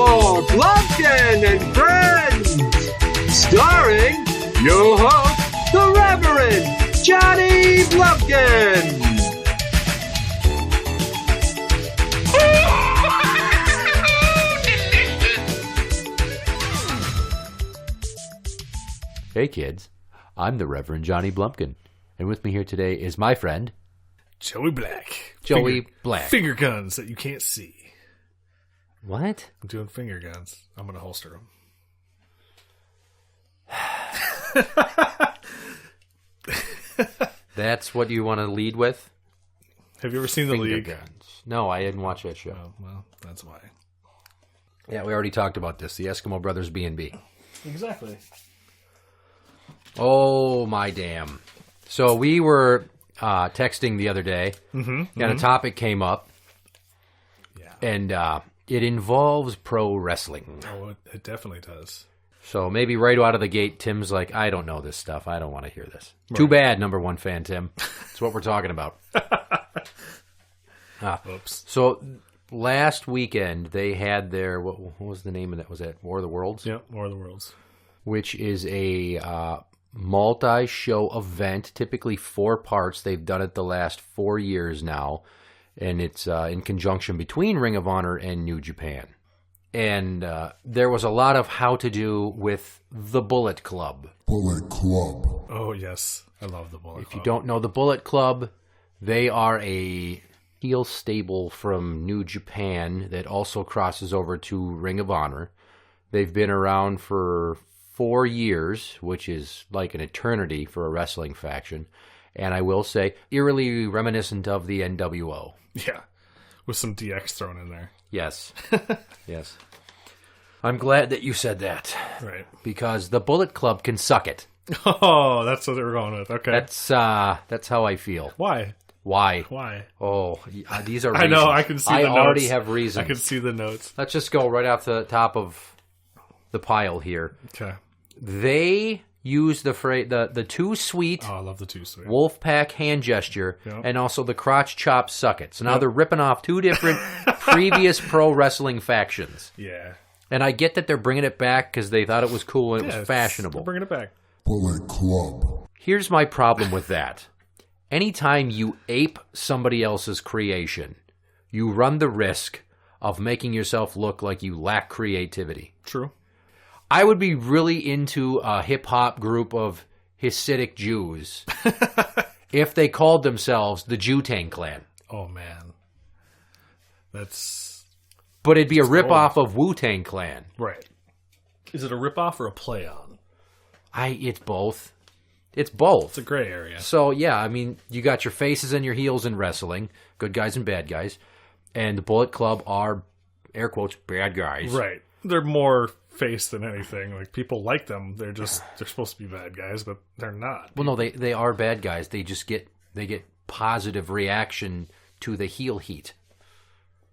for Blumpkin and Friends, starring your host, the Reverend Johnny Blumpkin. Hey kids, I'm the Reverend Johnny Blumpkin, and with me here today is my friend, Joey Black. Black. Finger guns that you can't see. What? I'm doing finger guns. I'm going to holster them. That's what you want to lead with? Have you ever seen The Finger League? guns. No, I didn't watch that show. Oh, well, that's why. Yeah, we already talked about this, the Eskimo Brothers B&B. Exactly. Oh, my damn. So we were texting the other day, and a topic came up, and it involves pro wrestling. Oh, it definitely does. So maybe right out of the gate, Tim's like, I don't know this stuff. I don't want to hear this. Right. Too bad, number one fan, Tim. That's what we're talking about. Oops. So last weekend, they had their, what was the name of that? Was that War of the Worlds? Yep, War of the Worlds. Which is a multi-show event, typically 4 parts. They've done it the last 4 years now, and it's in conjunction between Ring of Honor and New Japan. And there was a lot of how to do with the Bullet Club. Bullet Club. Oh, yes. I love the Bullet Club. If you don't know the Bullet Club, they are a heel stable from New Japan that also crosses over to Ring of Honor. They've been around for 4 years, which is like an eternity for a wrestling faction. And I will say, eerily reminiscent of the NWO. Yeah, with some DX thrown in there. Yes. Yes. I'm glad that you said that. Right. Because the Bullet Club can suck it. Oh, that's what they were going with. Okay. That's how I feel. Why? Why? Why? Oh, these are reasons. I know, I can see the notes. I already have reasons. I can see the notes. Let's just go right off the top of the pile here. Okay. They use the phrase, the too sweet. Oh, I love the too sweet. Wolfpack hand gesture, yep. And also the crotch chop suck it. So now they're ripping off 2 different previous pro wrestling factions. Yeah. And I get that they're bringing it back because they thought it was cool and it was fashionable. They're bringing it back. Bullet Club. Here's my problem with that. Anytime you ape somebody else's creation, you run the risk of making yourself look like you lack creativity. True. I would be really into a hip-hop group of Hasidic Jews if they called themselves the Jew-Tang Clan. Oh, man. That's... But it'd be a rip-off of Wu-Tang Clan. Right. Is it a rip-off or a play-on? It's both. It's both. It's a gray area. So, yeah, I mean, you got your faces and your heels in wrestling, good guys and bad guys, and the Bullet Club are, air quotes, bad guys. Right. They're more face than anything. Like, people like them. They're supposed to be bad guys, but they're not. Well, no, they are bad guys. They just get positive reaction to the heel heat.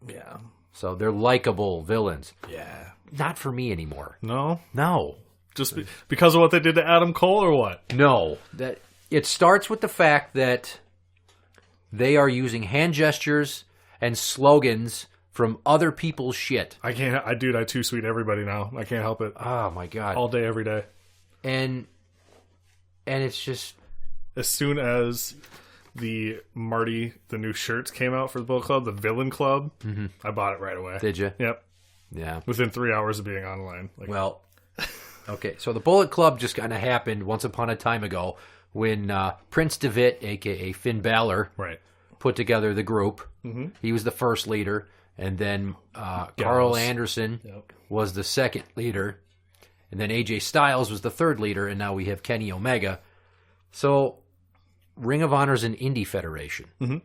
Yeah. So they're likable villains. Yeah. Not for me anymore. No? No. Just because of what they did to Adam Cole or what? No. That it starts with the fact that they are using hand gestures and slogans from other people's shit. I too sweet everybody now. I can't help it. Oh my god. All day, every day. And it's just... As soon as the new shirts came out for the Bullet Club, the Villain Club, I bought it right away. Did you? Yep. Yeah. Within 3 hours of being online. Well, okay. So the Bullet Club just kind of happened once upon a time ago when Prince DeVitt, a.k.a. Finn Balor, right, put together the group. Mm-hmm. He was the first leader. And then Carl Anderson was the second leader. And then AJ Styles was the third leader. And now we have Kenny Omega. So Ring of Honor is an indie federation. Mm-hmm.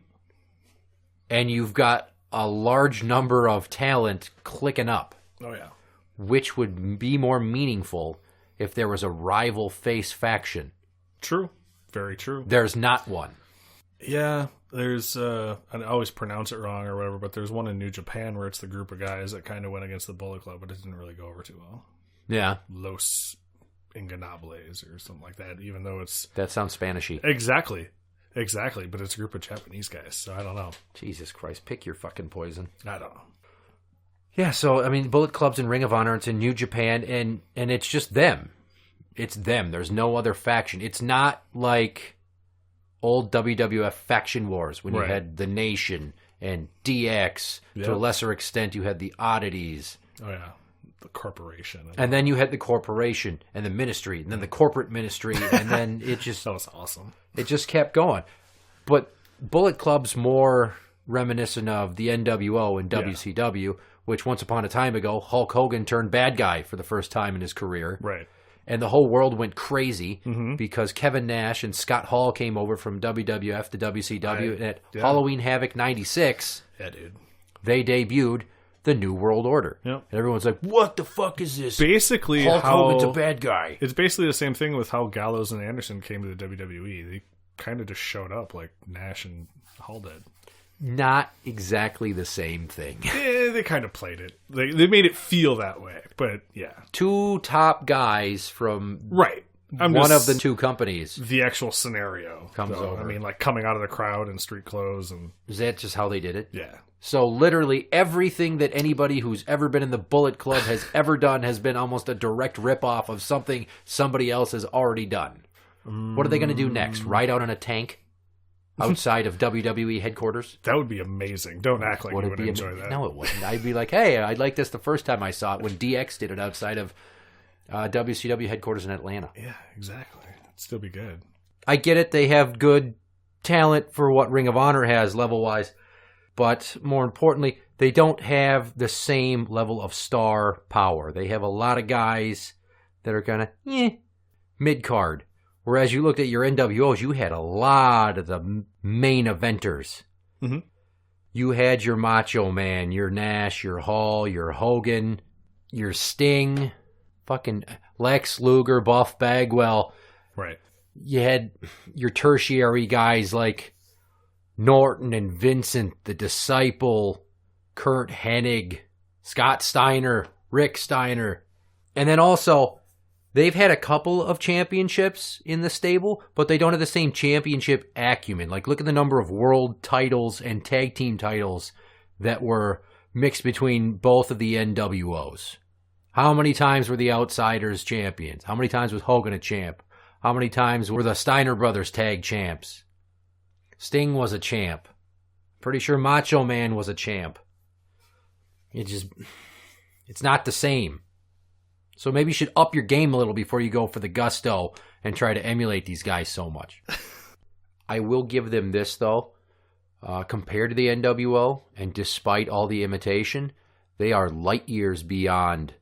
And you've got a large number of talent clicking up. Oh, yeah. Which would be more meaningful if there was a rival face faction. True. Very true. There's not one. Yeah. There's, I always pronounce it wrong or whatever, but there's one in New Japan where it's the group of guys that kind of went against the Bullet Club, but it didn't really go over too well. Yeah. Los Inganables or something like that, even though it's... That sounds Spanishy. Exactly, but it's a group of Japanese guys, so I don't know. Jesus Christ, pick your fucking poison. I don't know. Yeah, so, I mean, Bullet Club's in Ring of Honor. It's in New Japan, and it's just them. It's them. There's no other faction. It's not like old WWF faction wars when you had The Nation and DX. To a lesser extent, you had the Oddities. Oh, yeah. The corporation. And then you had the corporation and the ministry, and then the corporate ministry, and then it just... That was awesome. It just kept going. But Bullet Club's more reminiscent of the NWO and WCW, which once upon a time ago, Hulk Hogan turned bad guy for the first time in his career. Right. And the whole world went crazy because Kevin Nash and Scott Hall came over from WWF to WCW. And at Halloween Havoc 96, they debuted the New World Order. Yep. And everyone's like, what the fuck is this? Basically, Hulk Hogan's a bad guy. It's basically the same thing with how Gallows and Anderson came to the WWE. They kind of just showed up like Nash and Hall did. Not exactly the same thing. Yeah, they kind of played it. They made it feel that way, but yeah. Two top guys from one of the two companies. The actual scenario comes over. I mean, like coming out of the crowd in street clothes. And is that just how they did it? Yeah. So literally everything that anybody who's ever been in the Bullet Club has ever done has been almost a direct ripoff of something somebody else has already done. What are they going to do next? Ride out in a tank? Outside of WWE headquarters? That would be amazing. Don't act like you would enjoy that. No, it wouldn't. I'd be like, hey, I liked this the first time I saw it when DX did it outside of WCW headquarters in Atlanta. Yeah, exactly. It'd still be good. I get it. They have good talent for what Ring of Honor has level-wise. But more importantly, they don't have the same level of star power. They have a lot of guys that are kind of mid-card. Whereas you looked at your NWOs, you had a lot of the main eventers. Mm-hmm. You had your Macho Man, your Nash, your Hall, your Hogan, your Sting, fucking Lex Luger, Buff Bagwell. Right. You had your tertiary guys like Norton and Vincent, the Disciple, Kurt Hennig, Scott Steiner, Rick Steiner. And then also... they've had a couple of championships in the stable, but they don't have the same championship acumen. Like, look at the number of world titles and tag team titles that were mixed between both of the NWOs. How many times were the Outsiders champions? How many times was Hogan a champ? How many times were the Steiner brothers tag champs? Sting was a champ. Pretty sure Macho Man was a champ. It's not the same. So maybe you should up your game a little before you go for the gusto and try to emulate these guys so much. I will give them this, though. Compared to the NWO, and despite all the imitation, they are light years beyond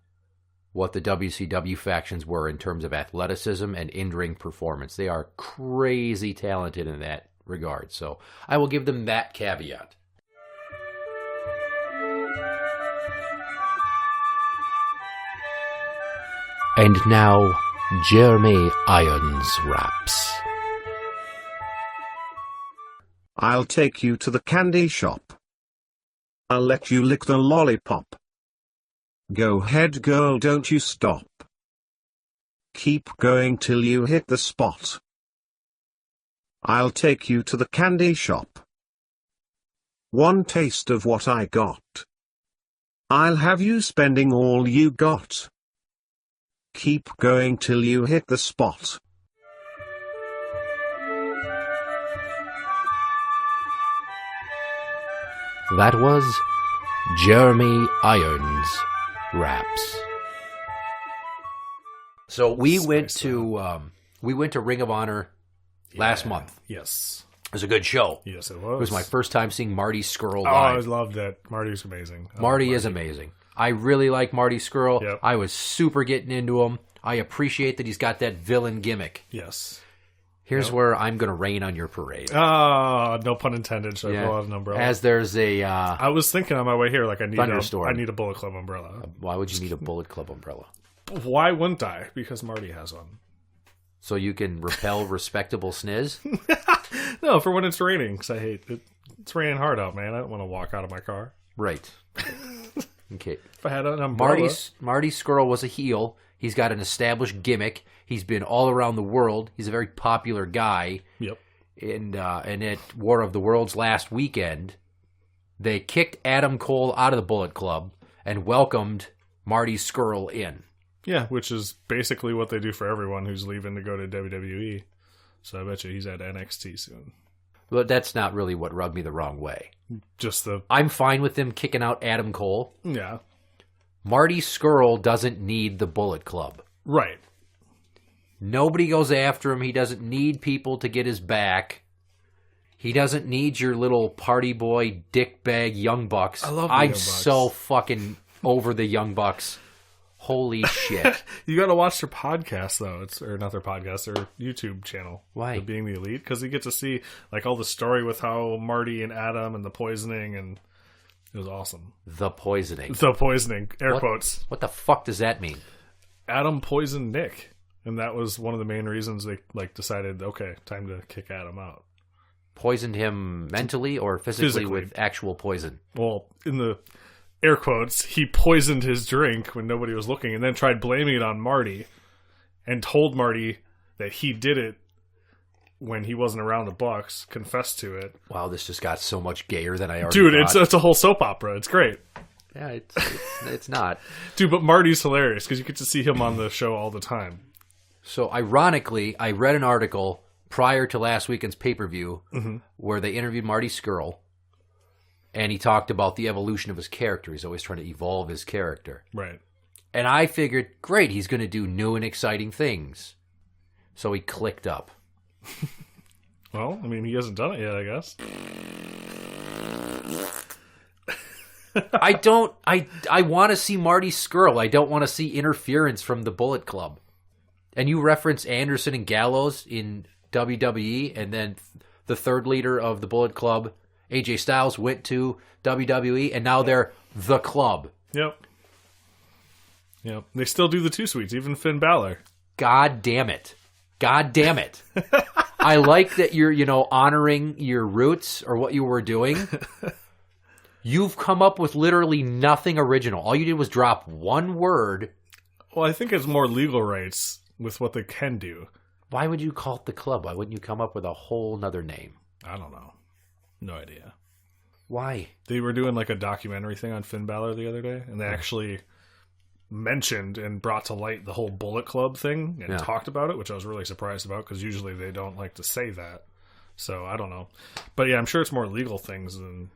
what the WCW factions were in terms of athleticism and in-ring performance. They are crazy talented in that regard. So I will give them that caveat. And now, Jeremy Irons raps. I'll take you to the candy shop. I'll let you lick the lollipop. Go ahead, girl, don't you stop. Keep going till you hit the spot. I'll take you to the candy shop. One taste of what I got. I'll have you spending all you got. Keep going till you hit the spot. That was Jeremy Irons raps. So we went to Ring of Honor last month. Yes. It was a good show. Yes, it was. It was my first time seeing Marty Scurll live. Oh, I loved it. Marty's amazing. Marty is amazing. I really like Marty Scurll. Yep. I was super getting into him. I appreciate that he's got that villain gimmick. Yes. Here's where I'm going to rain on your parade. Oh, no pun intended. So I pull out an umbrella. As there's a... I was thinking on my way here, like I need a Bullet Club umbrella. Why would you need a Bullet Club umbrella? Why wouldn't I? Because Marty has one. So you can repel respectable sniz? No, for when it's raining, because I hate it. It's raining hard out, man. I don't want to walk out of my car. Right. Okay. If I had an umbrella... Marty Scurll was a heel. He's got an established gimmick. He's been all around the world. He's a very popular guy. Yep. And at War of the Worlds last weekend, they kicked Adam Cole out of the Bullet Club, and welcomed Marty Scurll in. Yeah, which is basically what they do for everyone who's leaving to go to WWE. So I bet you he's at NXT soon. But that's not really what rubbed me the wrong way. I'm fine with them kicking out Adam Cole. Yeah. Marty Scurll doesn't need the Bullet Club. Right. Nobody goes after him. He doesn't need people to get his back. He doesn't need your little party boy, dickbag Young Bucks. I love the I'm Young Bucks. so fucking over the Young Bucks. Holy shit. You got to watch their podcast, though. Or not their podcast, their YouTube channel. Why? Being the Elite. Because you get to see like all the story with how Marty and Adam and the poisoning, and it was awesome. The poisoning. The poisoning. Air quotes. What the fuck does that mean? Adam poisoned Nick. And that was one of the main reasons they decided, okay, time to kick Adam out. Poisoned him mentally or physically with actual poison? Well, in the air quotes, he poisoned his drink when nobody was looking and then tried blaming it on Marty and told Marty that he did it when he wasn't around the Bucks, confessed to it. Wow, this just got so much gayer than I already thought. Dude, it's a whole soap opera. It's great. Yeah, it's not. Dude, but Marty's hilarious because you get to see him on the show all the time. So, ironically, I read an article prior to last weekend's pay-per-view where they interviewed Marty Scurll, and he talked about the evolution of his character. He's always trying to evolve his character. Right. And I figured, great, he's going to do new and exciting things. So he clicked up. Well, I mean, he hasn't done it yet, I guess. I want to see Marty Scurll. I don't want to see interference from the Bullet Club. And you reference Anderson and Gallows in WWE, and then the third leader of the Bullet Club, AJ Styles, went to WWE, and now they're the club. Yep. They still do the two sweets, even Finn Balor. God damn it. God damn it. I like that you're, honoring your roots or what you were doing. You've come up with literally nothing original. All you did was drop one word. Well, I think it's more legal rights with what they can do. Why would you call it the club? Why wouldn't you come up with a whole nother name? I don't know. No idea. Why? They were doing like a documentary thing on Finn Balor the other day, and they actually mentioned and brought to light the whole Bullet Club thing and talked about it, which I was really surprised about because usually they don't like to say that. So I don't know. But yeah, I'm sure it's more legal things than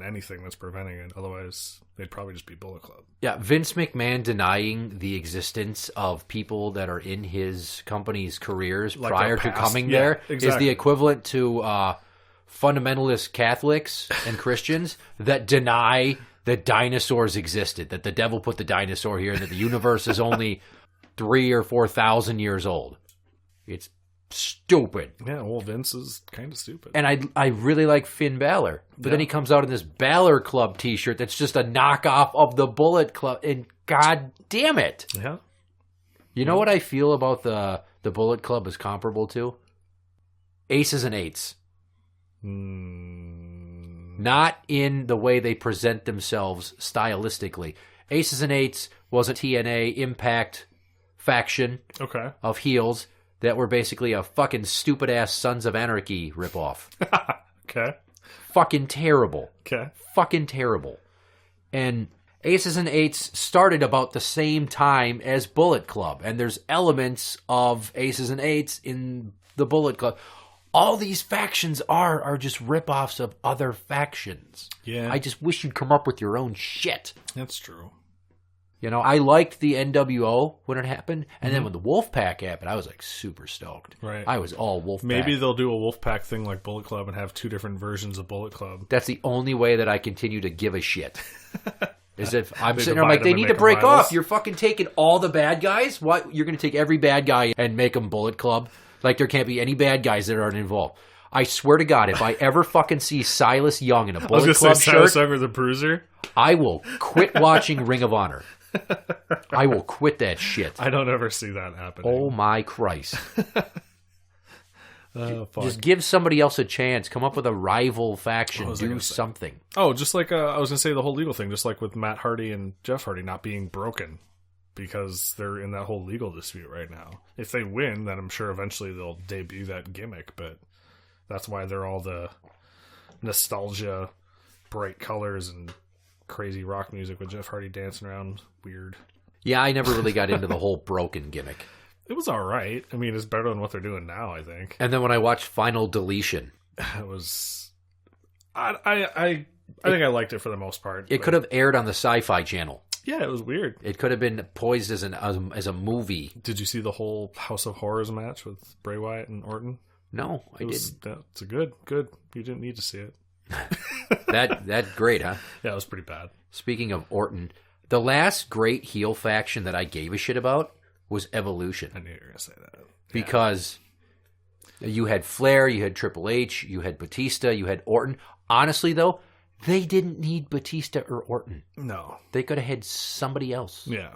anything that's preventing it. Otherwise, they'd probably just be Bullet Club. Yeah, Vince McMahon denying the existence of people that are in his company's careers like prior to coming there is the equivalent to fundamentalist Catholics and Christians that deny that dinosaurs existed, that the devil put the dinosaur here, and that the universe is only 3,000 or 4,000 years old. It's stupid. Yeah, well, Vince is kind of stupid. And I really like Finn Balor. But then he comes out in this Balor Club t-shirt that's just a knockoff of the Bullet Club. And god damn it. Yeah. You know what I feel about the Bullet Club is comparable to? Aces and Eights. Not in the way they present themselves stylistically. Aces and Eights was a TNA Impact faction of heels that were basically a fucking stupid-ass Sons of Anarchy ripoff. Okay. Fucking terrible. Okay. Fucking terrible. And Aces and Eights started about the same time as Bullet Club, and there's elements of Aces and Eights in the Bullet Club. All these factions are just ripoffs of other factions. Yeah. I just wish you'd come up with your own shit. That's true. I liked the NWO when it happened, and then when the Wolfpack happened, I was like super stoked. Right. I was all Wolfpack. Maybe they'll do a Wolfpack thing like Bullet Club and have two different versions of Bullet Club. That's the only way that I continue to give a shit. Is if I'm sitting there, I'm like, they need to break off. You're fucking taking all the bad guys? What? You're going to take every bad guy and make them Bullet Club? Like there can't be any bad guys that aren't involved. I swear to God, if I ever fucking see Silas Young in a Bullet Club shirt, Silas Young or the Bruiser, I will quit watching Ring of Honor. I will quit that shit. I don't ever see that happening. Oh my Christ. Just give somebody else a chance. Come up with a rival faction. Do something. Oh, just like I was going to say the whole legal thing, just like with Matt Hardy and Jeff Hardy not being broken because they're in that whole legal dispute right now. If they win, then I'm sure eventually they'll debut that gimmick, but that's why they're all the nostalgia, bright colors, and crazy rock music with Jeff Hardy dancing around. Weird. Yeah, I never really got into the whole broken gimmick. It was all right. I mean, it's better than what they're doing now, I think. And then when I watched Final Deletion, it was... I think I liked it for the most part. It could have aired on the Sci-Fi Channel. Yeah, it was weird. It could have been poised as a movie. Did you see the whole House of Horrors match with Bray Wyatt and Orton? No, I didn't. That's a good. You didn't need to see it. that great, huh? Yeah, it was pretty bad. Speaking of Orton, the last great heel faction that I gave a shit about was Evolution. I knew you were going to say that. Because you had Flair, you had Triple H, you had Batista, you had Orton. Honestly, though, they didn't need Batista or Orton. No. They could have had somebody else. Yeah.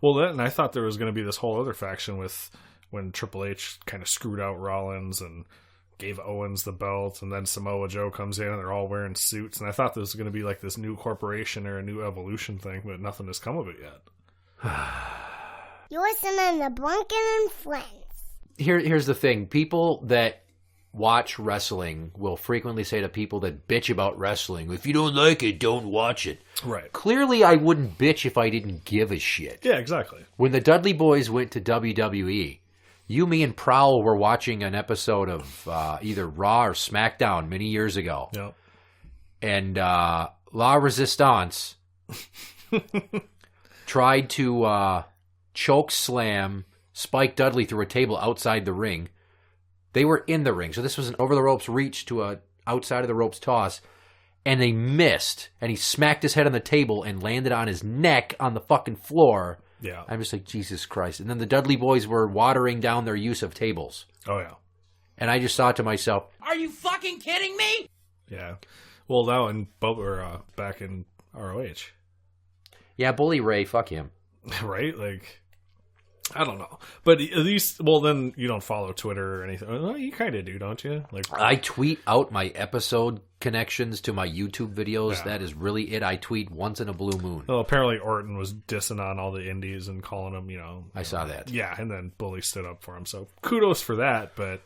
Well, then I thought there was going to be this whole other faction with when Triple H kind of screwed out Rollins and gave Owens the belt, and then Samoa Joe comes in and they're all wearing suits. And I thought this was going to be like this new corporation or a new Evolution thing, but nothing has come of it yet. You're listening to Blumpkin&Friends. Here's the thing. People that watch wrestling will frequently say to people that bitch about wrestling, if you don't like it, don't watch it. Right. Clearly, I wouldn't bitch if I didn't give a shit. Yeah, exactly. When the Dudley Boys went to WWE, you, me, and Prowl were watching an episode of either Raw or SmackDown many years ago. Yep. And La Resistance tried to choke slam Spike Dudley through a table outside the ring. They were in the ring, so this was an over-the-ropes reach to a outside-of-the-ropes toss, and they missed, and he smacked his head on the table and landed on his neck on the fucking floor. Yeah. I'm just like, Jesus Christ. And then the Dudley Boys were watering down their use of tables. Oh, yeah. And I just thought to myself, are you fucking kidding me? Yeah. Well, now back in ROH. yeah, Bully Ray, fuck him. Right? Like, I don't know. But at least, well, then you don't follow Twitter or anything. Well, you kind of do, don't you? Like, I tweet out my episode connections to my YouTube videos. Yeah. That is really it. I tweet once in a blue moon. well, apparently Orton was dissing on all the indies and calling them, I saw that. Yeah, and then Bully stood up for him. So kudos for that, but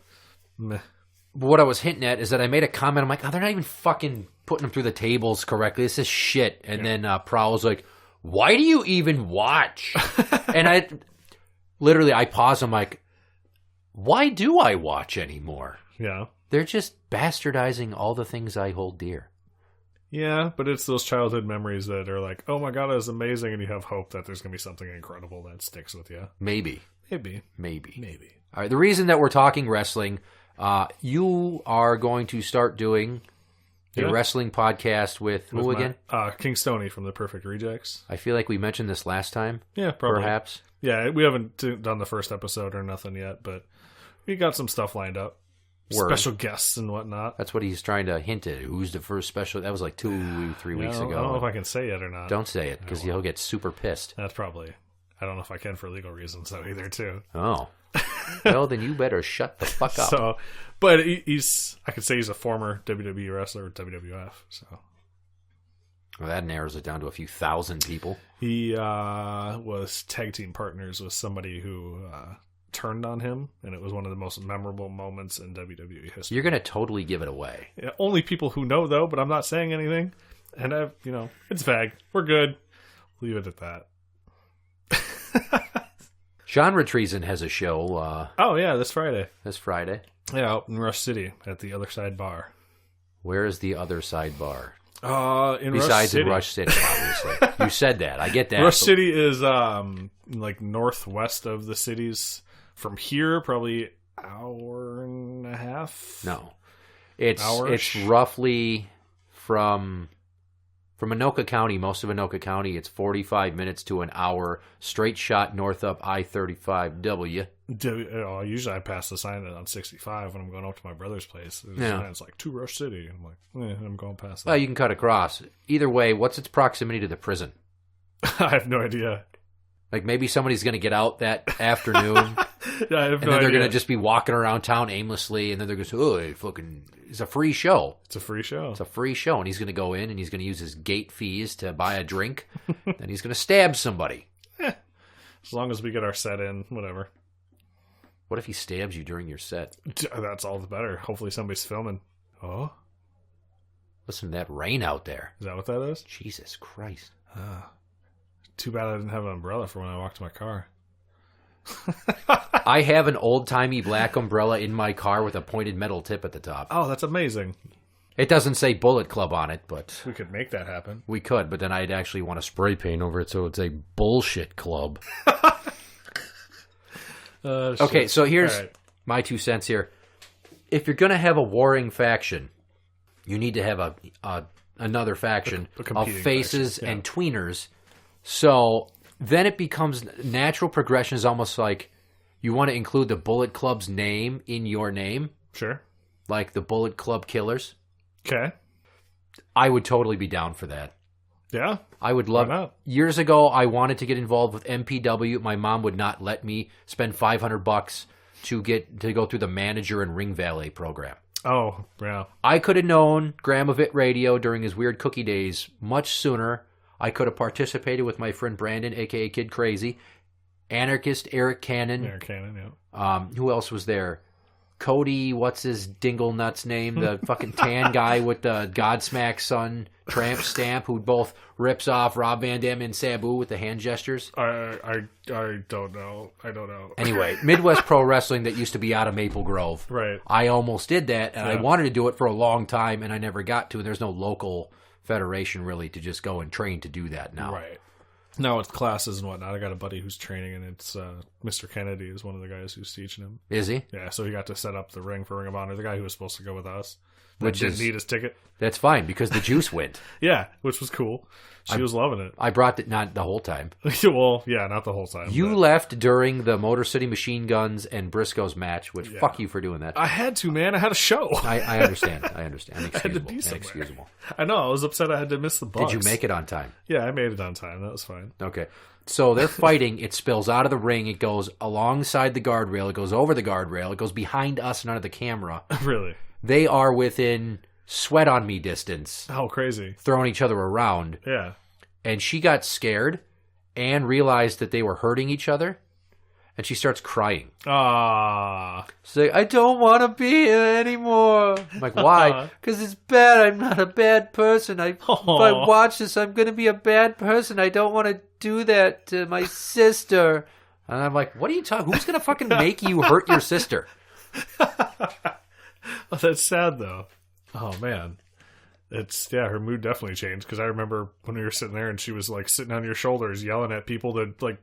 meh. But what I was hinting at is that I made a comment. I'm like, oh, they're not even fucking putting them through the tables correctly. This is shit. And then Prowl's like, why do you even watch? And I paused. I'm like, why do I watch anymore? Yeah. They're just bastardizing all the things I hold dear. Yeah, but it's those childhood memories that are like, oh my god, it was amazing, and you have hope that there's going to be something incredible that sticks with you. Maybe. Maybe. All right, the reason that we're talking wrestling, you are going to start doing a wrestling podcast with who again? King Stoney from the Perfect Rejects. I feel like we mentioned this last time. Yeah, probably. Perhaps. Yeah, we haven't done the first episode or nothing yet, but we got some stuff lined up. Word. Special guests and whatnot. That's what he's trying to hint at. Who's the first special? That was like 3 weeks ago. I don't know if I can say it or not. Don't say it, because he'll get super pissed. That's probably... I don't know if I can for legal reasons, though, either, too. Oh. Well, then you better shut the fuck up. So, but he's... I could say he's a former WWE wrestler or WWF, so... Well, that narrows it down to a few thousand people. He was tag team partners with somebody who turned on him, and it was one of the most memorable moments in WWE history. You're going to totally give it away. Yeah, only people who know, though, but I'm not saying anything. And, it's vague. We're good. Leave it at that. Genre Treason has a show. Oh, yeah, this Friday. This Friday. Yeah, out in Rush City at the Other Side Bar. Where is the Other Side Bar? In Besides Rush City. in Rush City, obviously. You said that. I get that. Rush City is like northwest of the cities. From here, probably hour and a half. No. It's Hour-ish? roughly from Anoka County, most of Anoka County, it's 45 minutes to an hour, straight shot north up I-35W. Usually I pass the sign on 65 when I'm going up to my brother's place. It's like to Rush City. I'm like, I'm going past that. Well, you can cut across. Either way, what's its proximity to the prison? I have no idea. Like maybe somebody's going to get out that afternoon. Yeah, I have and no then they're idea. going to just be walking around town aimlessly, and then they're going to say, it's a free show. It's a free show. It's a free show, and he's going to go in, and he's going to use his gate fees to buy a drink, and he's going to stab somebody. As long as we get our set in, whatever. What if he stabs you during your set? That's all the better. Hopefully somebody's filming. Oh? Listen to that rain out there. Is that what that is? Jesus Christ. Too bad I didn't have an umbrella for when I walked to my car. I have an old-timey black umbrella in my car with a pointed metal tip at the top. Oh, that's amazing. It doesn't say Bullet Club on it, but... We could make that happen. We could, but then I'd actually want to spray paint over it so it's a bullshit club. Okay, so here's my 2 cents here. If you're going to have a warring faction, you need to have another faction of faces and tweeners. So then it becomes natural progression is almost like you want to include the Bullet Club's name in your name. Sure. Like the Bullet Club Killers. Okay. I would totally be down for that. Yeah. I would love it. Years ago, I wanted to get involved with MPW. My mom would not let me spend $500 to go through the manager and ring valet program. Oh, yeah. I could have known Gramovit Radio during his weird cookie days much sooner. I could have participated with my friend Brandon, a.k.a. Kid Crazy, Anarchist Eric Cannon. Eric Cannon, yeah. Who else was there? Cody, what's his dingle nuts name? The fucking tan guy with the Godsmack son tramp stamp who both rips off Rob Van Dam and Sabu with the hand gestures. I don't know. I don't know. Anyway, Midwest Pro Wrestling that used to be out of Maple Grove. Right. I almost did that, and I wanted to do it for a long time, and I never got to. And there's no local federation really to just go and train to do that now. Right. No, it's classes and whatnot. I got a buddy who's training, and it's Mr. Kennedy is one of the guys who's teaching him. Is he? Yeah, so he got to set up the ring for Ring of Honor. The guy who was supposed to go with us, which didn't need his ticket. That's fine because the juice went. Yeah, which was cool. She was loving it. I brought it not the whole time. Well, yeah, not the whole time. You left during the Motor City Machine Guns and Briscoe's match, which fuck you for doing that. I had to, man. I had a show. I understand. I understand. Inexcusable. Inexcusable. I know. I was upset I had to miss the bus. Did you make it on time? Yeah, I made it on time. That was fine. Okay. So they're fighting. It spills out of the ring. It goes alongside the guardrail. It goes over the guardrail. It goes behind us and under the camera. Really? They are within sweat on me distance. Oh, crazy. Throwing each other around. Yeah. And she got scared and realized that they were hurting each other. And she starts crying. Ah. She's like, I don't want to be here anymore. I'm like, why? Because it's bad. I'm not a bad person. If I watch this, I'm going to be a bad person. I don't want to do that to my sister. And I'm like, what are you talking? Who's going to fucking make you hurt your sister? Oh, that's sad, though. Oh, man. Her mood definitely changed. Because I remember when we were sitting there and she was like sitting on your shoulders yelling at people to like,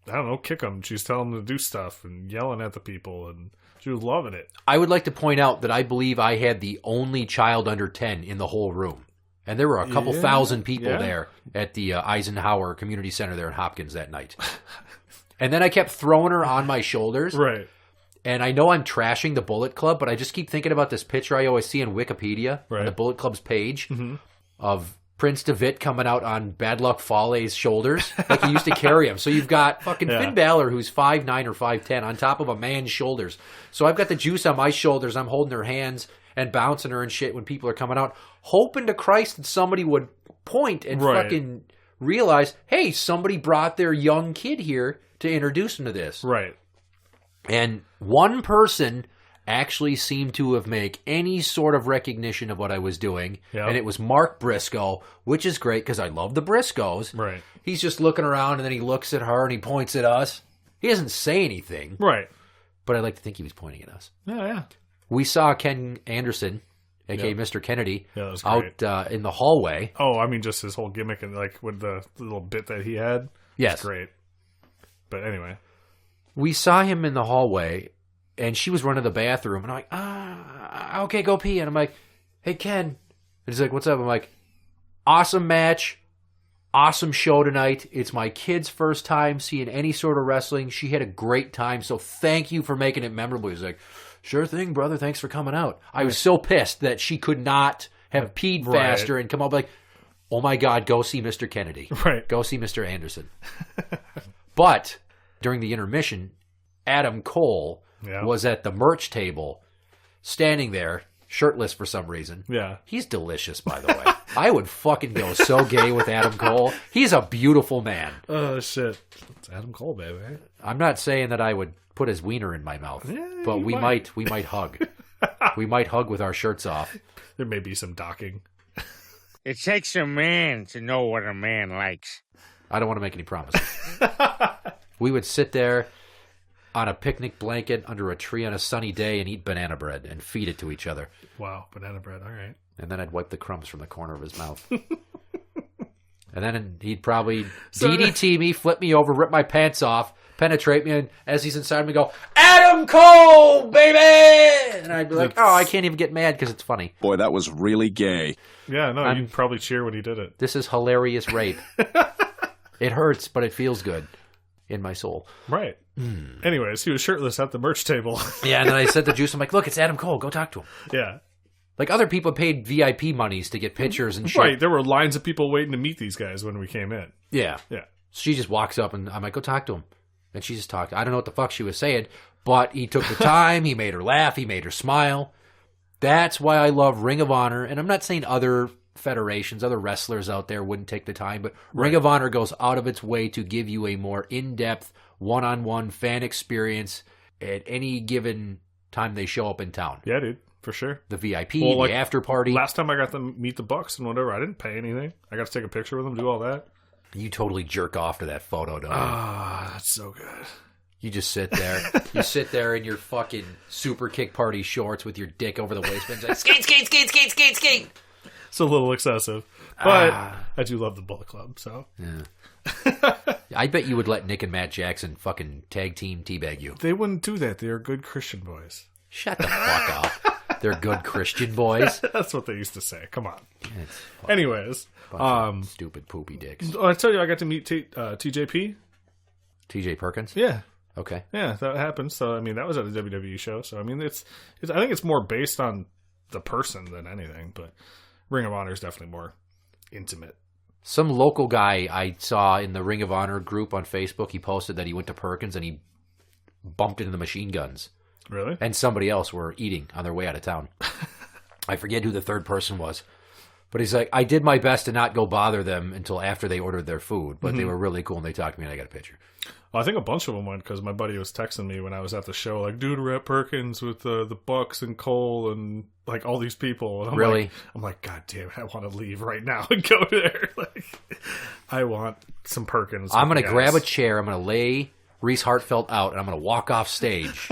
I don't know, kick them. She's telling them to do stuff and yelling at the people, and she was loving it. I would like to point out that I believe I had the only child under 10 in the whole room. And there were a couple thousand people there at the Eisenhower Community Center there in Hopkins that night. And then I kept throwing her on my shoulders. Right. And I know I'm trashing the Bullet Club, but I just keep thinking about this picture I always see on Wikipedia, on the Bullet Club's page, of Prince DeVitt coming out on Bad Luck Fale's shoulders, like he used to carry him. So you've got fucking Finn Balor, who's 5'9" or 5'10", on top of a man's shoulders. So I've got the juice on my shoulders. I'm holding her hands and bouncing her and shit when people are coming out, hoping to Christ that somebody would point and fucking realize, hey, somebody brought their young kid here to introduce him to this. Right. And one person actually seemed to have made any sort of recognition of what I was doing. Yep. And it was Mark Briscoe, which is great because I love the Briscoes. Right. He's just looking around and then he looks at her and he points at us. He doesn't say anything. Right. But I like to think he was pointing at us. Yeah. We saw Ken Anderson, a.k.a. Mr. Kennedy, that was out in the hallway. Oh, I mean, just his whole gimmick and like with the little bit that he had. Yes. It's great. But anyway. We saw him in the hallway. And she was running to the bathroom. And I'm like, okay, go pee. And I'm like, hey, Ken. And he's like, what's up? I'm like, awesome match. Awesome show tonight. It's my kid's first time seeing any sort of wrestling. She had a great time. So thank you for making it memorable. He's like, sure thing, brother. Thanks for coming out. I was so pissed that she could not have peed faster and come up like, oh, my God, go see Mr. Kennedy. Right. Go see Mr. Anderson. But during the intermission, Adam Cole was at the merch table, standing there, shirtless for some reason. Yeah. He's delicious, by the way. I would fucking go so gay with Adam Cole. He's a beautiful man. Oh, shit. It's Adam Cole, baby. I'm not saying that I would put his wiener in my mouth, but we might hug. We might hug with our shirts off. There may be some docking. It takes a man to know what a man likes. I don't want to make any promises. We would sit there on a picnic blanket under a tree on a sunny day and eat banana bread and feed it to each other. Wow, banana bread. All right. And then I'd wipe the crumbs from the corner of his mouth. And then he'd probably DDT me, flip me over, rip my pants off, penetrate me, and as he's inside me, go, Adam Cole, baby! And I'd be like, oh, I can't even get mad because it's funny. Boy, that was really gay. Yeah, no, you'd probably cheer when he did it. This is hilarious rape. It hurts, but it feels good in my soul. Right. Anyways, he was shirtless at the merch table. Yeah, and then I said to Juice, I'm like, look, it's Adam Cole. Go talk to him. Yeah. Like, other people paid VIP monies to get pictures and shit. Right, there were lines of people waiting to meet these guys when we came in. Yeah. Yeah. She just walks up, and I'm like, go talk to him. And she just talked. I don't know what the fuck she was saying, but he took the time. He made her laugh. He made her smile. That's why I love Ring of Honor. And I'm not saying other federations, other wrestlers out there wouldn't take the time, but Ring of Honor goes out of its way to give you a more in-depth, one-on-one fan experience at any given time they show up in town. Yeah, dude. For sure. The VIP, the after party. Last time I got to meet the Bucks and whatever, I didn't pay anything. I got to take a picture with them, do all that. You totally jerk off to that photo, don't you? Ah, that's so good. You just sit there. You sit there in your fucking super kick party shorts with your dick over the waistband. Like, skate, skate, skate, skate, skate, skate. It's a little excessive. But I do love the Bullet Club, so. Yeah. I bet you would let Nick and Matt Jackson fucking tag team teabag you. They wouldn't do that. They are good Christian boys. Shut the fuck up. They're good Christian boys. That's what they used to say. Come on. Anyways. Stupid poopy dicks. I tell you, I got to meet TJP. TJ Perkins? Yeah. Okay. Yeah, that happened. So, I mean, that was at a WWE show. So, I mean, I think it's more based on the person than anything. But Ring of Honor is definitely more intimate. Some local guy I saw in the Ring of Honor group on Facebook, he posted that he went to Perkins and he bumped into the Machine Guns. Really? And somebody else were eating on their way out of town. I forget who the third person was. But he's like, I did my best to not go bother them until after they ordered their food. But they were really cool and they talked to me and I got a picture. Well, I think a bunch of them went because my buddy was texting me when I was at the show, like, dude, we're at Perkins with the Bucks and Cole and like all these people. And I'm like, God damn it, I want to leave right now and go there. Like, I want some Perkins. I'm going to grab a chair. I'm going to lay Reese Hartfeld out and I'm going to walk off stage.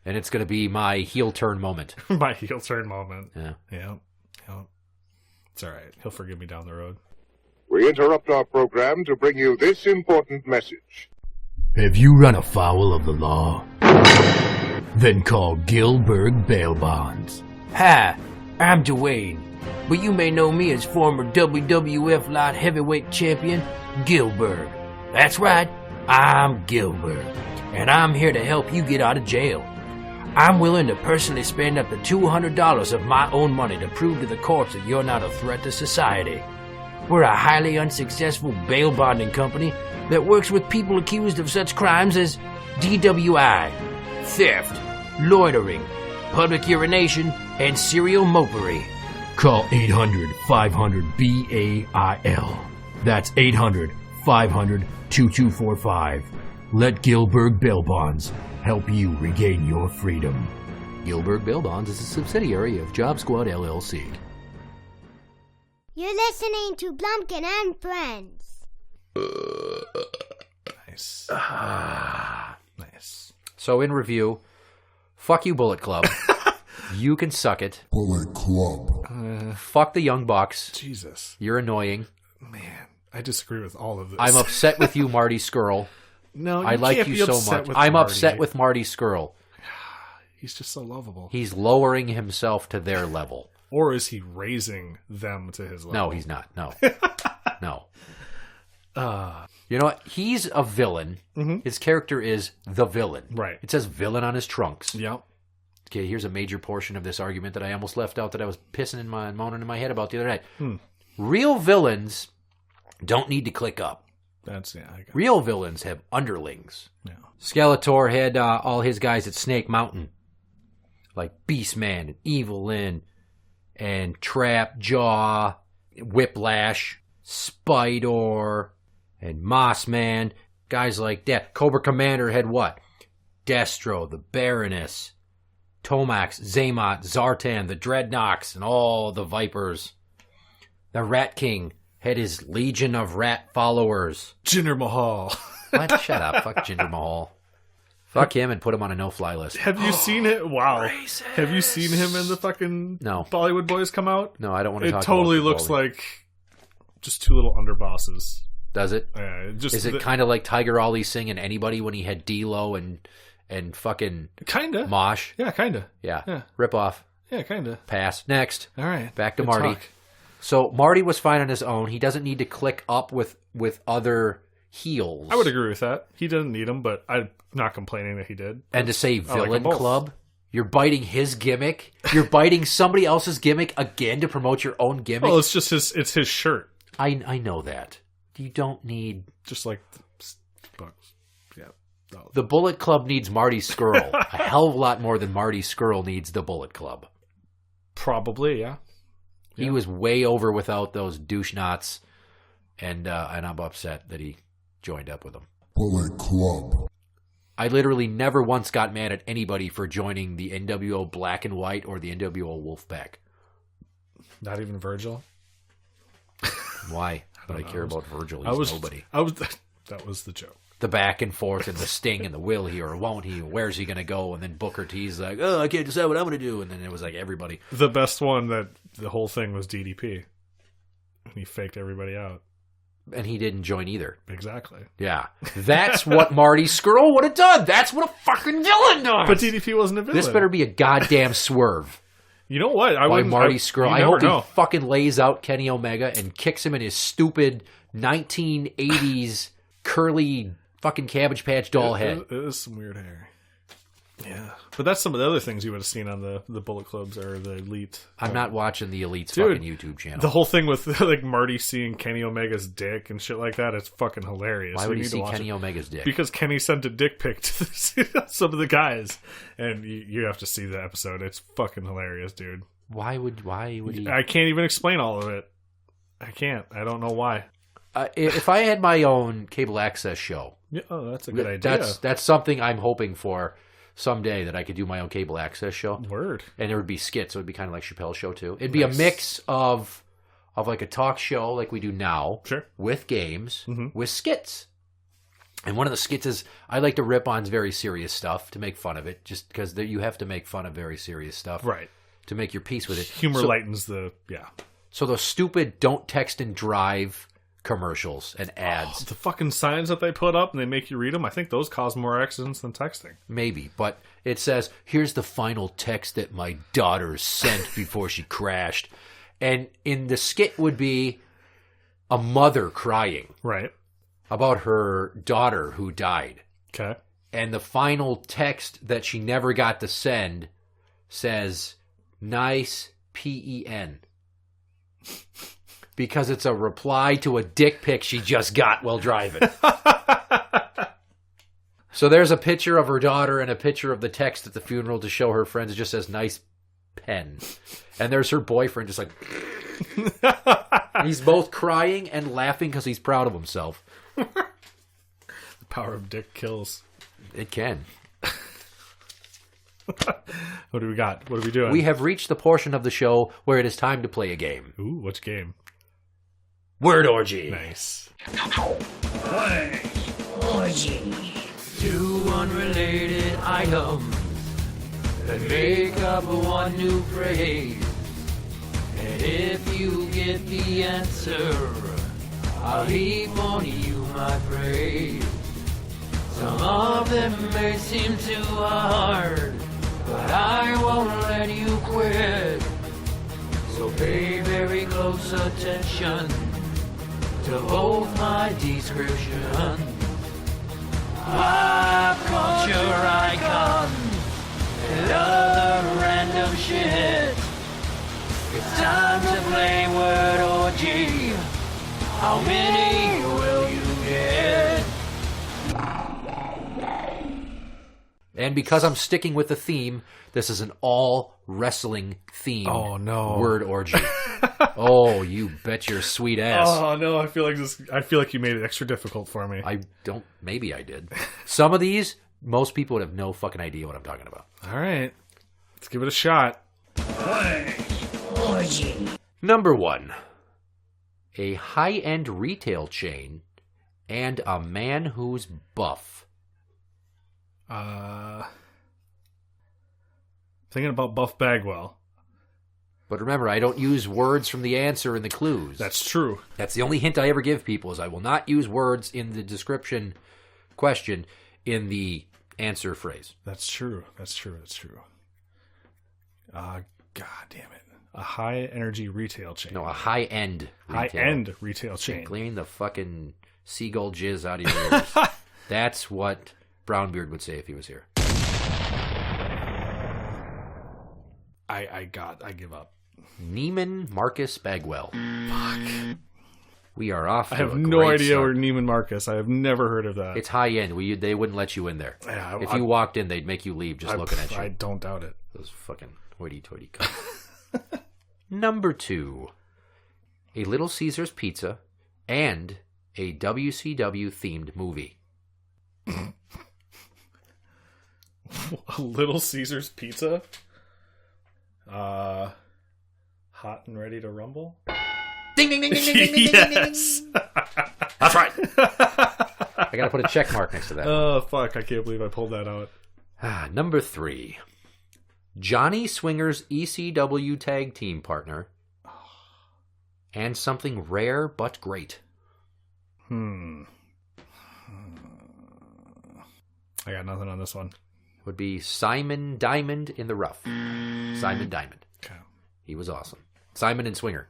And it's going to be my heel turn moment. My heel turn moment. Yeah. Yeah. It's all right. He'll forgive me down the road. We interrupt our program to bring you this important message. Have you run afoul of the law? Then call Gilbert Bail Bonds. Hi, I'm Dwayne, but you may know me as former WWF Light Heavyweight Champion, Gilbert. That's right, I'm Gilbert, and I'm here to help you get out of jail. I'm willing to personally spend up to $200 of my own money to prove to the courts that you're not a threat to society. We're a highly unsuccessful bail bonding company that works with people accused of such crimes as DWI, theft, loitering, public urination, and serial mopery. Call 800-500-BAIL. That's 800-500-2245. Let Gilbert Bail Bonds help you regain your freedom. Gilbert Bail Bonds is a subsidiary of Job Squad LLC. You're listening to Blumpkin and Friends. Nice. Nice. So in review, fuck you, Bullet Club. You can suck it. Bullet Club. Fuck the Young Bucks. Jesus. You're annoying. Man, I disagree with all of this. I'm upset with you, Marty Skrull. No, I like you so much. I'm upset with Marty Skrull. He's just so lovable. He's lowering himself to their level. Or is he raising them to his level? No, he's not. No. No. You know what? He's a villain. Mm-hmm. His character is the villain. Right. It says villain on his trunks. Yep. Okay, here's a major portion of this argument that I almost left out that I was moaning in my head about the other night. Real villains don't need to click up. Real villains have underlings. Yeah. Skeletor had all his guys at Snake Mountain. Like Beastman and Evil Lyn and Trap Jaw, Whiplash, Spider, and Mossman. Guys like that. Cobra Commander had what? Destro, the Baroness, Tomax, Zaymot, Zartan, the Dreadnoks, and all the Vipers. The Rat King had his legion of rat followers. Jinder Mahal. What? Shut up. Fuck Jinder Mahal. Fuck him and put him on a no-fly list. Have you seen it? Wow. Racist. Have you seen him in the fucking No. Bollywood Boys come out? No, I don't want to talk It totally about looks like just two little underbosses. Does it? Yeah, Is it kind of like Tiger Ali Singh and anybody when he had D-Lo and fucking kinda Mosh? Yeah, kinda. Yeah. Rip off. Yeah, kinda. Pass. Next. All right. Back to Good Marty. talk. So Marty was fine on his own. He doesn't need to click up with other heels. I would agree with that. He doesn't need them, but I'm not complaining that he did. And to say I like them villain both. club, you're biting his gimmick. You're biting somebody else's gimmick again to promote your own gimmick. Well, it's just his shirt. I know that. You don't need just like yeah. No. The Bullet Club needs Marty Skrull a hell of a lot more than Marty Skrull needs the Bullet Club. Probably, yeah. He was way over without those douche knots, and I'm upset that he joined up with them. Bullet Club. I literally never once got mad at anybody for joining the NWO Black and White or the NWO Wolfpack. Not even Virgil? Why? But I care about Virgil. He's nobody. That was the joke. The back and forth and the sting and the will he or won't he? Where's he going to go? And then Booker T's like, oh, I can't decide what I'm going to do. And then it was like everybody. The best one that the whole thing was DDP. And he faked everybody out. And he didn't join either. Exactly. Yeah. That's what Marty Skrull would have done. That's what a fucking villain does. But DDP wasn't a villain. This better be a goddamn swerve. You know what? Marty Skrull. I hope he fucking lays out Kenny Omega and kicks him in his stupid 1980s curly fucking Cabbage Patch doll head. It is some weird hair. Yeah. But that's some of the other things you would have seen on the Bullet Clubs or the Elite. I'm not watching the Elite's fucking YouTube channel. The whole thing with like Marty seeing Kenny Omega's dick and shit like that, it's fucking hilarious. Why would he see Kenny Omega's dick? Because Kenny sent a dick pic to some of the guys. And you have to see the episode. It's fucking hilarious, dude. Why would he? I can't even explain all of it. I can't. I don't know why. If I had my own cable access show, that's a good idea. That's something I'm hoping for someday, that I could do my own cable access show. Word. And there would be skits. So it would be kind of like Chappelle's show too. It'd be a mix of like a talk show like we do now, sure, with games, with skits. And one of the skits is I like to rip on very serious stuff to make fun of it, just because you have to make fun of very serious stuff, right, to make your peace with it. Humor lightens the So those stupid "don't text and drive" commercials and ads. The fucking signs that they put up and they make you read them, I think those cause more accidents than texting. Maybe, but it says, here's the final text that my daughter sent before she crashed. And in the skit would be a mother crying. Right. About her daughter who died. Okay. And the final text that she never got to send says, nice PEN. Because it's a reply to a dick pic she just got while driving. So there's a picture of her daughter and a picture of the text at the funeral to show her friends. It just says, nice pen. And there's her boyfriend just like... He's both crying and laughing because he's proud of himself. The power of dick kills. It can. What do we got? What are we doing? We have reached the portion of the show where it is time to play a game. Ooh, which game? Word Orgy. Nice. Word Orgy. Two unrelated items that make up one new phrase. And if you get the answer, I'll heap on you my praise. Some of them may seem too hard, but I won't let you quit. So pay very close attention to both my descriptions. Pop culture icons and other random shit. It's time to play Word Orgy. How many will you get? And because I'm sticking with the theme, this is an all wrestling theme. Oh no. Word Orgy. Oh, you bet your sweet ass. Oh no, I feel like you made it extra difficult for me. Maybe I did. Some of these, most people would have no fucking idea what I'm talking about. All right. Let's give it a shot. Word Orgy. Number 1. a high-end retail chain, and a man who's buff. Thinking about Buff Bagwell. But remember, I don't use words from the answer in the clues. That's true. That's the only hint I ever give people, is I will not use words in the description question in the answer phrase. That's true. God damn it. A high-energy retail chain. No, a high-end retail chain. Clean the fucking seagull jizz out of your ears. That's what Brownbeard would say if he was here. I give up. Neiman Marcus Bagwell. Fuck. We are off. I have no idea where Neiman Marcus. I have never heard of that. It's high end. They wouldn't let you in there. Yeah, if you walked in, they'd make you leave just looking at you. I don't doubt it. Those fucking hoity-toity cunts. Number 2. A Little Caesars Pizza and a WCW-themed movie. A Little Caesars Pizza? Hot and Ready to Rumble? Ding, ding, ding, ding, ding, ding, ding, yes. ding, ding. That's right. I gotta put a check mark next to that. Oh, fuck. I can't believe I pulled that out. Number 3. Johnny Swinger's ECW tag team partner. And something rare but great. I got nothing on this one. Would be Simon Diamond in the Rough. Simon Diamond. Okay. He was awesome. Simon and Swinger.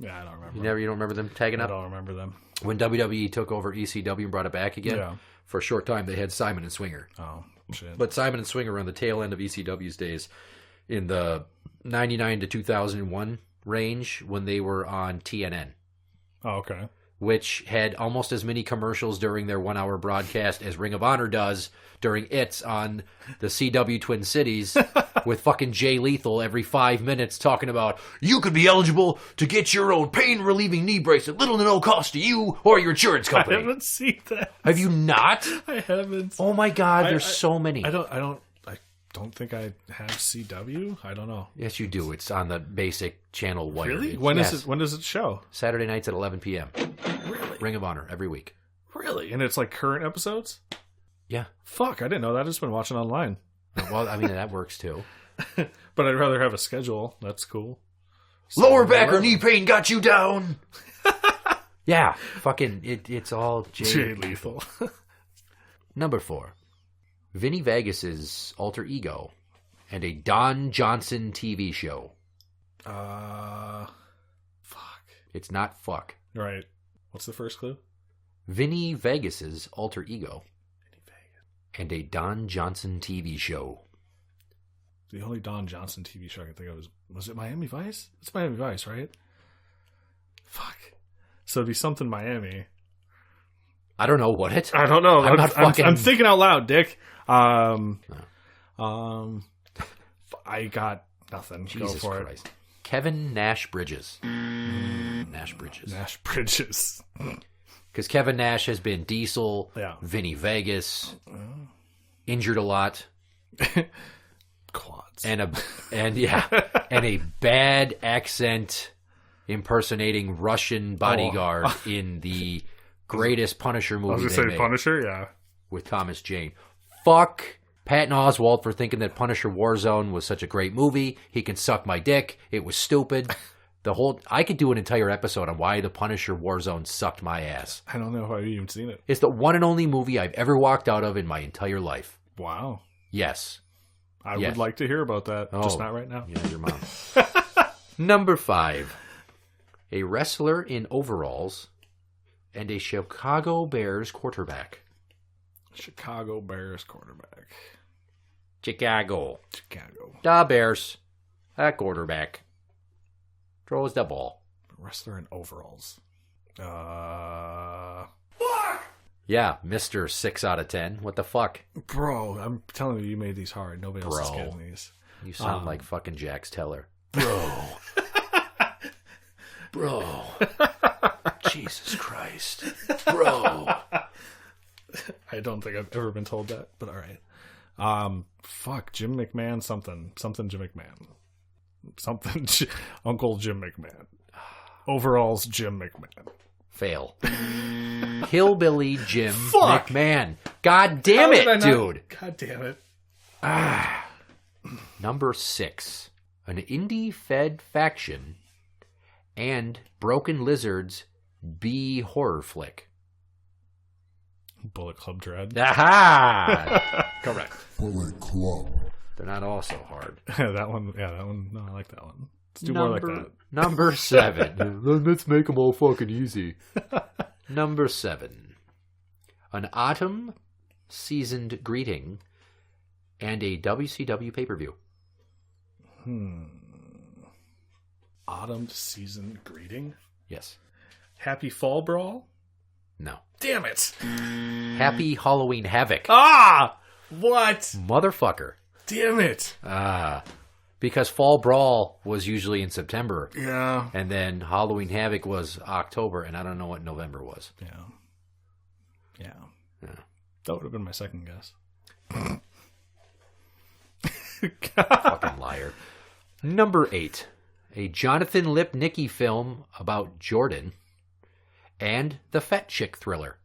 Yeah, I don't remember. You don't remember them tagging up? I don't remember them. When WWE took over ECW and brought it back again, for a short time they had Simon and Swinger. Oh, shit. But Simon and Swinger were on the tail end of ECW's days in the 99 to 2001 range when they were on TNN. Oh, okay. Which had almost as many commercials during their 1-hour broadcast as Ring of Honor does during its on the CW Twin Cities with fucking Jay Lethal every 5 minutes talking about, you could be eligible to get your own pain-relieving knee brace at little to no cost to you or your insurance company. I haven't seen that. Have you not? I haven't. Oh my God, there's so many. I don't think I have CW. I don't know. Yes, you do. It's on the basic channel wire. Really? When does it show? Saturday nights at 11 p.m. Really? Ring of Honor every week. Really? And it's like current episodes? Yeah. Fuck, I didn't know that. I've just been watching online. Well, I mean, that works too. But I'd rather have a schedule. That's cool. Lower back or knee pain got you down. Yeah. Fucking, it's all Jay Lethal. Number 4. Vinny Vegas's alter ego and a Don Johnson TV show. Fuck. It's not fuck. Right. What's the first clue? Vinny Vegas's alter ego and a Don Johnson TV show. The only Don Johnson TV show I can think of was it Miami Vice? It's Miami Vice, right? Fuck. So it'd be something Miami. I don't know what it. I don't know. I'm thinking out loud, Dick. I got nothing. Jesus Go for Christ. It. Kevin Nash Bridges. Nash Bridges. Because Kevin Nash has been Diesel, Vinny Vegas, injured a lot, quads, and a bad accent impersonating Russian bodyguard in the greatest Punisher movie. I was going to say Punisher, yeah, with Thomas Jane. Fuck Patton Oswalt for thinking that Punisher Warzone was such a great movie. He can suck my dick. It was stupid. I could do an entire episode on why the Punisher Warzone sucked my ass. I don't know if I've even seen it. It's the one and only movie I've ever walked out of in my entire life. Wow. Yes. I would like to hear about that. Just not right now. Yeah, your mom. Number 5. A wrestler in overalls and a Chicago Bears quarterback. Chicago Bears quarterback. Chicago. Da Bears. A quarterback. Throws the ball. Wrestler in overalls. Yeah, Mr. 6 out of 10. What the fuck? Bro, I'm telling you made these hard. Nobody else is getting these. You sound like fucking Jax Teller. Bro. Bro. Jesus Christ. Bro. I don't think I've ever been told that, but all right. Fuck, Jim McMahon something. Something Jim McMahon. Something Uncle Jim McMahon. Overalls Jim McMahon. Fail. Hillbilly Jim McMahon. God damn it, dude. God damn it. Number 6. An indie-fed faction and Broken Lizard's B horror flick. Bullet Club Dread. Aha! Correct. Bullet Club. They're not all so hard. that one. No, I like that one. Let's do more like that. Number 7. Let's make them all fucking easy. Number 7. An autumn seasoned greeting and a WCW pay-per-view. Autumn season greeting? Yes. Happy Fall Brawl? No. Damn it! Happy Halloween Havoc. Ah! What? Motherfucker. Damn it! Because Fall Brawl was usually in September. Yeah. And then Halloween Havoc was October, and I don't know what November was. Yeah. That would have been my second guess. Fucking liar. Number 8. A Jonathan Lipnicki film about Jordan and the Fat Chick Thriller.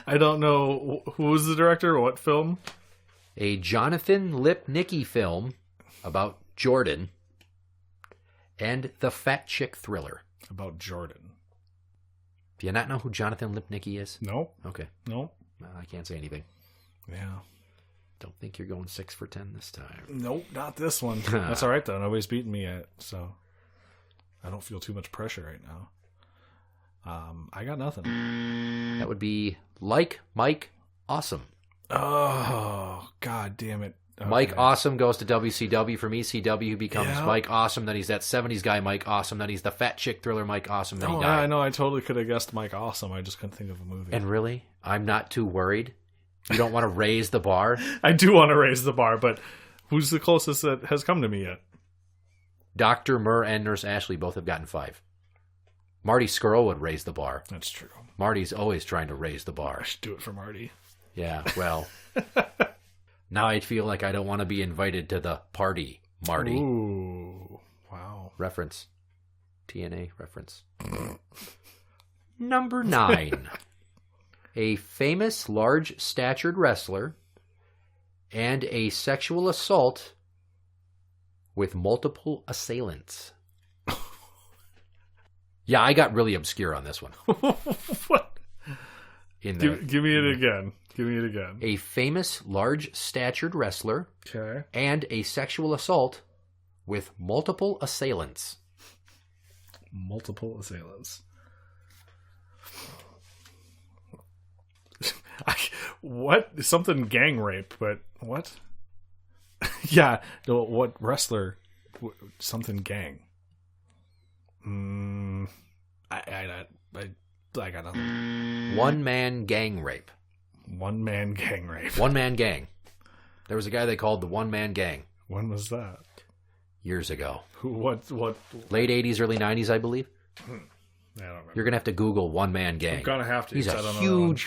I don't know. Who was the director? What film? A Jonathan Lipnicki film about Jordan and the Fat Chick Thriller. About Jordan. Do you not know who Jonathan Lipnicki is? No. Okay. No. I can't say anything. Yeah. Don't think you're going 6 for 10 this time. Nope, not this one. That's all right, though. Nobody's beaten me yet, so I don't feel too much pressure right now. I got nothing. That would be Like Mike Awesome. Oh, God damn it. Okay. Mike Awesome goes to WCW from ECW, becomes Mike Awesome, then he's that 70s guy Mike Awesome, then he's the Fat Chick Thriller Mike Awesome, then he died. I know, I totally could have guessed Mike Awesome. I just couldn't think of a movie. And really? I'm not too worried. You don't want to raise the bar? I do want to raise the bar, but who's the closest that has come to me yet? Dr. Murr and Nurse Ashley both have gotten 5. Marty Skrull would raise the bar. That's true. Marty's always trying to raise the bar. I should do it for Marty. Yeah, well, now I feel like I don't want to be invited to the party, Marty. Ooh, wow. Reference. TNA reference. Number 9. A famous large-statured wrestler and a sexual assault with multiple assailants. Yeah, I got really obscure on this one. What? Give me it again. Give me it again. A famous large-statured wrestler and a sexual assault with multiple assailants. Multiple assailants. What? Something gang rape, but what? Yeah, what wrestler? Something gang. I got nothing. One-man gang rape. One-man gang rape. One-man gang. There was a guy they called the One-Man Gang. When was that? Years ago. What? Late 80s, early 90s, I believe. I don't remember. You're going to have to Google One-Man Gang. I'm going to have to. He's a huge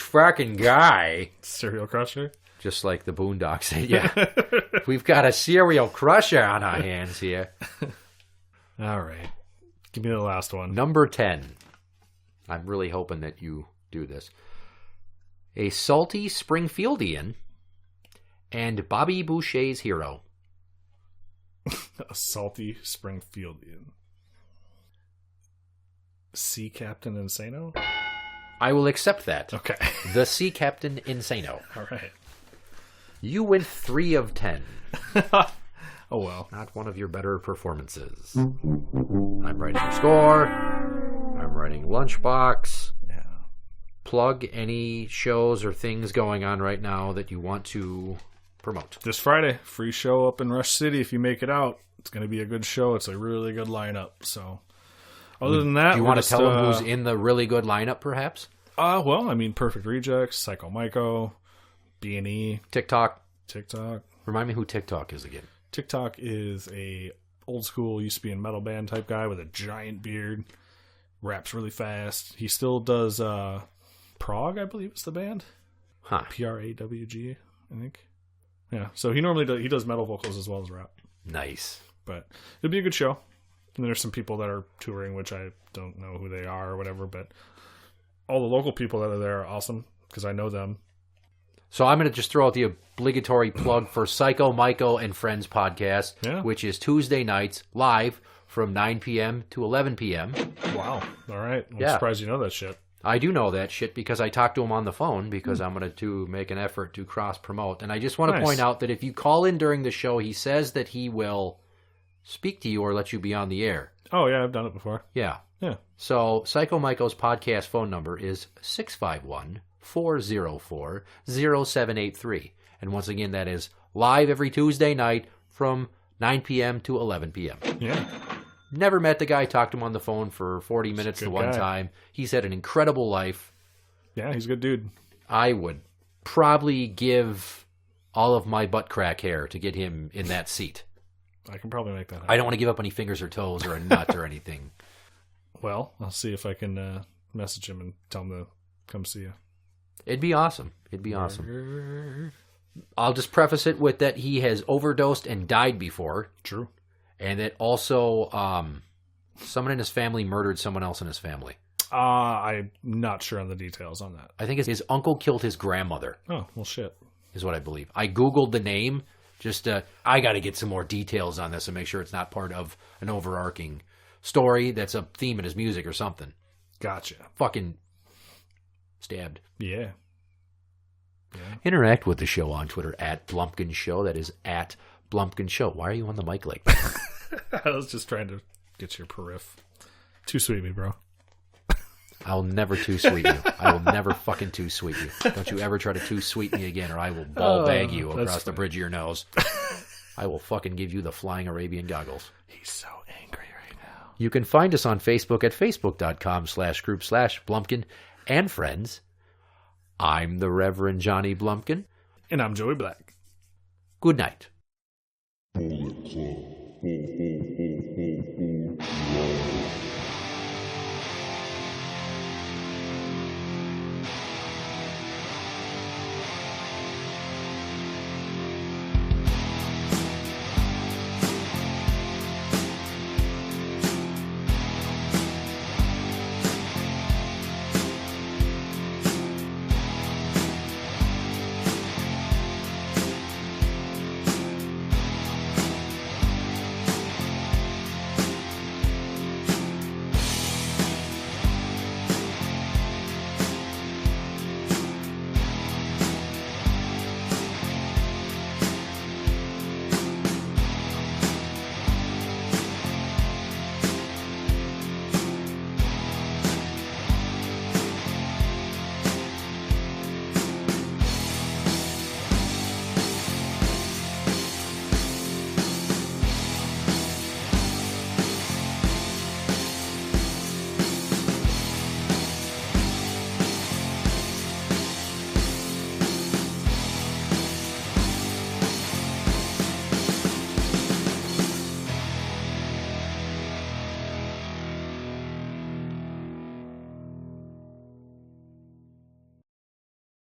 fucking guy. Serial crusher? Just like the Boondocks. Yeah. We've got a serial crusher on our hands here. All right. Give me the last one. Number 10. I'm really hoping that you do this. A salty Springfieldian and Bobby Boucher's hero. A salty Springfieldian. Sea Captain Insano? I will accept that. Okay. The Sea Captain Insano. All right. You went 3 of 10. Oh, well. Not one of your better performances. I'm writing your score. I'm writing Lunchbox. Yeah. Plug any shows or things going on right now that you want to promote. This Friday, free show up in Rush City if you make it out. It's going to be a good show. It's a really good lineup. So, other than that... Do you want to tell them who's in the really good lineup, perhaps? Well, I mean, Perfect Rejects, Psycho Myco, B&E. TikTok. Remind me who TikTok is again. TikTok is a old school, used to be a metal band type guy with a giant beard. Raps really fast. He still does Prog, I believe is the band. Huh. PRAWG, I think. Yeah. So he normally does metal vocals as well as rap. Nice. But it'll be a good show. And there's some people that are touring, which I don't know who they are or whatever, but all the local people that are there are awesome because I know them. So I'm going to just throw out the obligatory plug for Psycho Michael and Friends podcast, which is Tuesday nights live from 9 p.m. to 11 p.m. Wow. All right. I'm surprised you know that shit. I do know that shit because I talked to him on the phone because I'm going to make an effort to cross-promote. And I just want to point out that if you call in during the show, he says that he will speak to you or let you be on the air. Oh, yeah, I've done it before. Yeah. Yeah. So Psycho Michael's podcast phone number is 651-404-0783. And once again, that is live every Tuesday night from 9 p.m. to 11 p.m. Yeah. Never met the guy, talked to him on the phone for 40 minutes the one time. He's had an incredible life. Yeah, he's a good dude. I would probably give all of my butt crack hair to get him in that seat. I can probably make that happen. I don't want to give up any fingers or toes or a nut or anything. Well, I'll see if I can message him and tell him to come see you. It'd be awesome. It'd be awesome. I'll just preface it with that he has overdosed and died before. True. And that also someone in his family murdered someone else in his family. I'm not sure on the details on that. I think his uncle killed his grandmother. Oh, well, shit. Is what I believe. I Googled the name. Just, I got to get some more details on this and make sure it's not part of an overarching story that's a theme in his music or something. Gotcha. Fucking stabbed. Yeah. Interact with the show on Twitter at Blumpkin Show. That is at Blumpkin Show. Why are you on the mic like that? I was just trying to get your perif. Too sweet me, bro. I'll never too sweet you. I will never fucking too sweet you. Don't you ever try to too sweet me again or I will ball bag you across the bridge of your nose. I will fucking give you the flying Arabian goggles. He's so angry right now. You can find us on Facebook at facebook.com/group/Blumpkin&Friends. I'm the Reverend Johnny Blumpkin. And I'm Joey Black. Good night. Bullet Club.